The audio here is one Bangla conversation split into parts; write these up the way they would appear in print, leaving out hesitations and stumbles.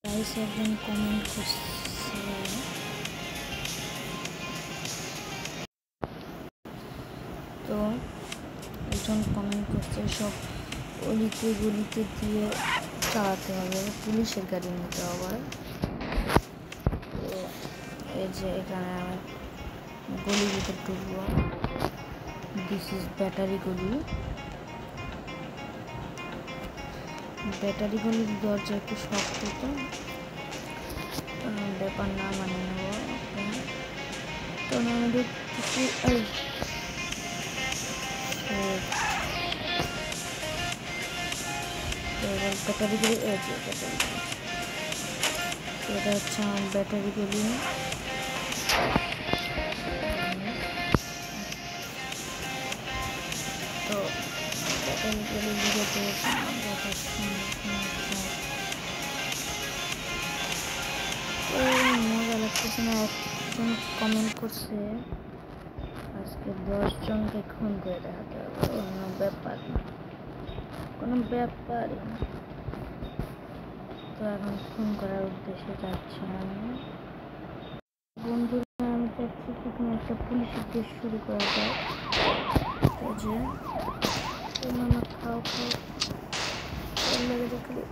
গাইস একজন কমেন্ট করছে, তো একজন কমেন্ট করছে সব অলিতে গলিতে দিয়ে চালাতে হবে, পুলিশের গাড়ি নিতে আবার। তো এই যে এখানে আমি গলির ভিতর ঢুকবো। দিস ইজ ব্যাটারি গলি। ব্যাটারি গলির দরজা একটু শক্ত, তো ব্যাপার না, মানে নেব। তো আমি ঢুকতেছি। ব্যাটারি গলি, এটা হচ্ছে আমার ব্যাটারি গলি। তো ব্যাটারি গলি লিখেছে মজা লাগতেছে না। একজন কমেন্ট করছে আজকে 10 জনকে খুন করে দেখাতে হবে। অন্য ব্যাপার না, কোনো ব্যাপারই না। তো এখন খুন করার উদ্দেশ্যে যাচ্ছি আমি। বন্ধুরা আমি চাচ্ছি কি কোনো একটা পুলিশের দেশ শুরু করা যায়। এই যে মামা খাও খাও লেগে খালি।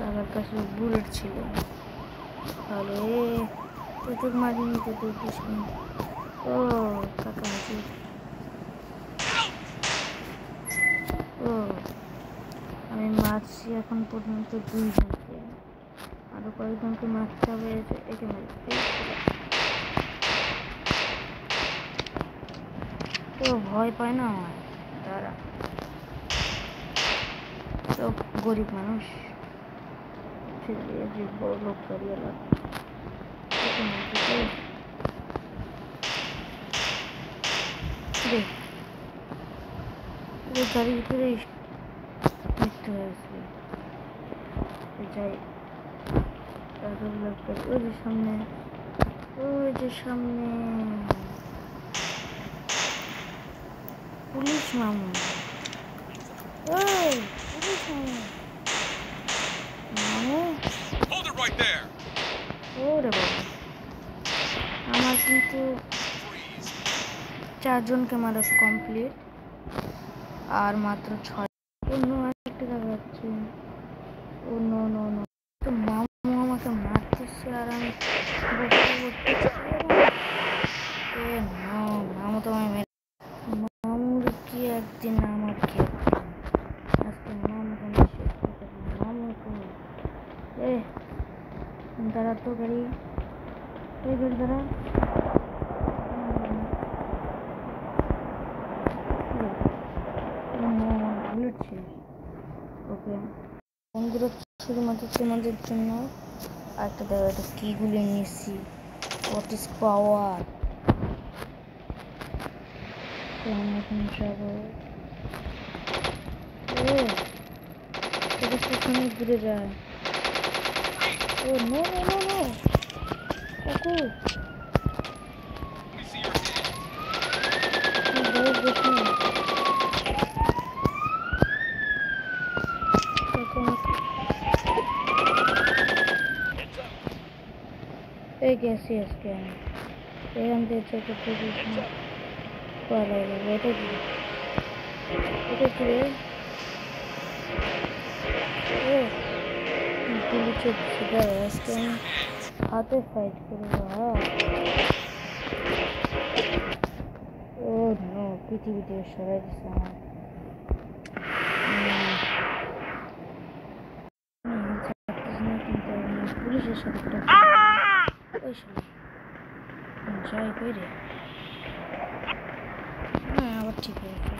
আমার কাছে বুলেট ছিল, তাহলে তোকে মারিনি তো তুই কিছু। ও কাকা হাজির। ও আমি মারছি এখন পর্যন্ত 2 জনকে, আরো কয়েকজনকে মারতে হবে। একে মারতে ও ভয় পায় না আমার তারা, তো গরিব মানুষ যে বড় লোক দাঁড়িয়ে গাড়ির ভিতরে মৃত্যু হয়েছে। যাই ওই যে সামনে, ওই যে সামনে পুলিশ মামু। ওই পুলিশ মামু, মামু ওরে বাবা, আমার কিন্তু 4 জনকে মারা কমপ্লিট, আর মাত্র 6। অন্য আরেকটা জায়গা যাচ্ছে। ও নো নো নো, তো মামু আমাকে মারতেছে আর আমি মামু তো আমি মামুর কি একদিন আমার কি আজকে মামুকে মামুকে দাঁড়া তো গাড়ি, এই গাড়ি দাঁড়া। ওকে বন্ধুরা, শুধুমাত্র তোমাদের জন্য একটা দেখো, এটা কিগুলি নিচ্ছি। What is power? আমি এখন যাবো। পিছনে ঘুরে যায়। ও নো নো নো নো কাকু, এই গেছি আজকে আমি এখান থেকে পালাই যাবো। এটা কি, এটা কি রে? গুলি চলছে, আজকে আমি হাতে ফাইট করবো। ও নো, পৃথিবী থেকে সরাই দিচ্ছে আমার। পুলিশের সাথে যাই কই রে। আবার ঠিক হয়েছে।